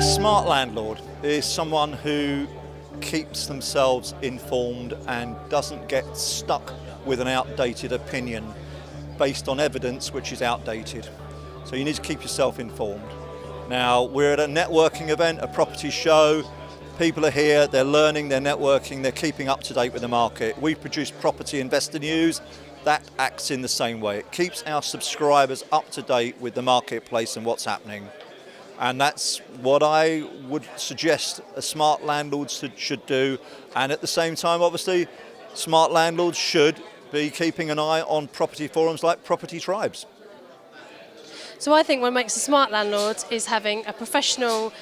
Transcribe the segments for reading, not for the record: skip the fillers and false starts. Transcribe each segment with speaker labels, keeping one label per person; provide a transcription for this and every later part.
Speaker 1: smart landlord is someone who keeps themselves informed and doesn't get stuck with an outdated opinion based on evidence which is outdated. So you need to keep yourself informed. Now, we're at a networking event, a property show. People are here, they're learning, they're networking, they're keeping up to date with the market. We produce property investor news. That acts in the same way. It keeps our subscribers up to date with the marketplace and what's happening. And that's what I would suggest a smart landlord should do. And at the same time, obviously, smart landlords should be keeping an eye on property forums like Property Tribes.
Speaker 2: So I think what makes a smart landlord is having a professional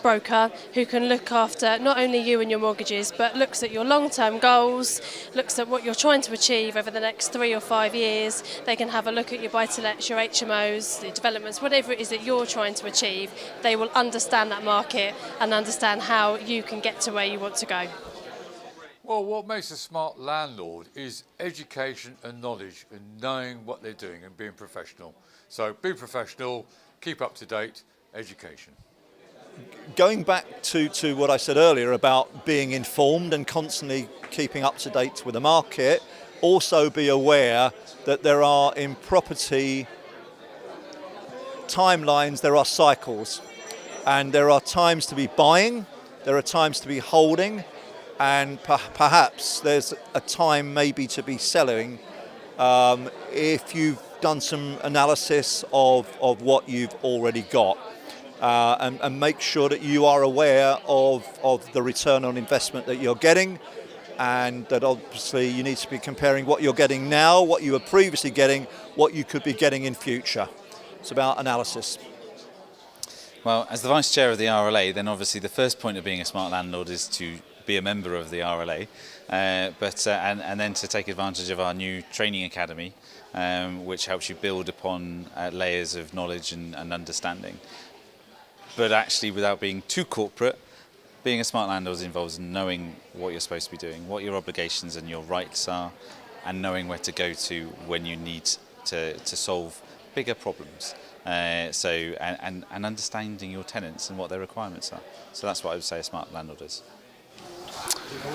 Speaker 2: broker who can look after not only you and your mortgages, but looks at your long-term goals, looks at what you're trying to achieve over the next 3 or 5 years. They can have a look at your buy-to-lets, your HMOs, the developments, whatever it is that you're trying to achieve. They will understand that market and understand how you can get to where you want to go.
Speaker 3: Well, what makes a smart landlord is education and knowledge and knowing what they're doing and being professional. So be professional, keep up to date, education.
Speaker 1: Going back to what I said earlier about being informed and constantly keeping up to date with the market, also be aware that there are in property timelines, there are cycles, and there are times to be buying, there are times to be holding, and perhaps there's a time maybe to be selling if you've done some analysis of what you've already got. And make sure that you are aware of the return on investment that you're getting, and that obviously you need to be comparing what you're getting now, what you were previously getting, what you could be getting in future. It's about analysis.
Speaker 4: Well, as the Vice Chair of the RLA, then obviously the first point of being a smart landlord is to be a member of the RLA, and then to take advantage of our new training academy, which helps you build upon layers of knowledge and understanding. But actually, without being too corporate, being a smart landlord involves knowing what you're supposed to be doing, what your obligations and your rights are, and knowing where to go to when you need to solve bigger problems. And understanding your tenants and what their requirements are. So that's what I would say a smart landlord is.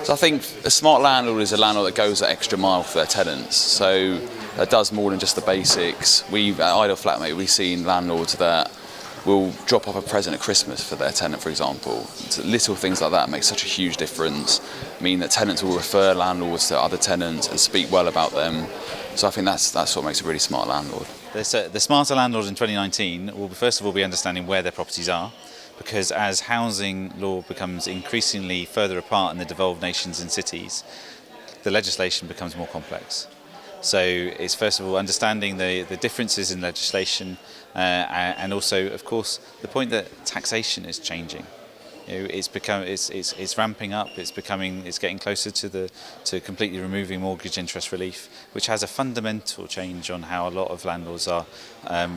Speaker 5: So I think a smart landlord is a landlord that goes that extra mile for their tenants. So that does more than just the basics. At Idle Flatmate, we've seen landlords that will drop off a present at Christmas for their tenant, for example. So little things like that make such a huge difference. Mean that tenants will refer landlords to other tenants and speak well about them. So I think that's what makes a really smart landlord.
Speaker 4: The smarter landlord in 2019 will first of all be understanding where their properties are, because as housing law becomes increasingly further apart in the devolved nations and cities, the legislation becomes more complex. So it's first of all understanding the differences in legislation, and also, of course, the point that taxation is changing. You know, it's ramping up. It's getting closer to completely removing mortgage interest relief, which has a fundamental change on how a lot of landlords are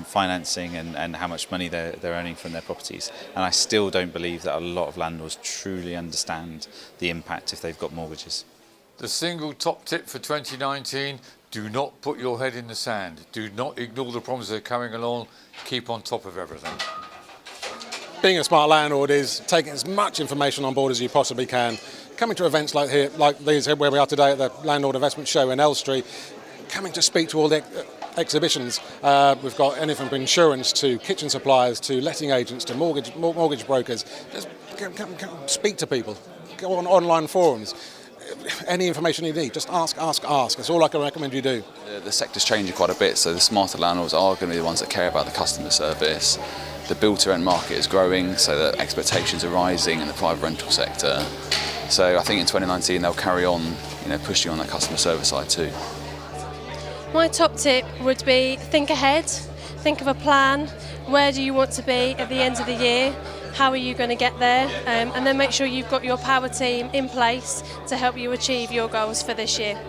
Speaker 4: financing and how much money they're earning from their properties. And I still don't believe that a lot of landlords truly understand the impact if they've got mortgages.
Speaker 3: The single top tip for 2019, do not put your head in the sand. Do not ignore the problems that are coming along. Keep on top of everything.
Speaker 6: Being a smart landlord is taking as much information on board as you possibly can. Coming to events like these where we are today at the Landlord Investment Show in Elstree, coming to speak to all the exhibitions. We've got anything from insurance to kitchen suppliers to letting agents to mortgage brokers. Just come speak to people. Go on online forums. Any information you need, just ask. That's all I can recommend you do.
Speaker 5: The sector's changing quite a bit, so the smarter landlords are going to be the ones that care about the customer service. The build-to-rent market is growing, so that expectations are rising in the private rental sector. So I think in 2019 they'll carry on, pushing on that customer service side too.
Speaker 2: My top tip would be think ahead, think of a plan. Where do you want to be at the end of the year? How are you going to get there? And then make sure you've got your power team in place to help you achieve your goals for this year.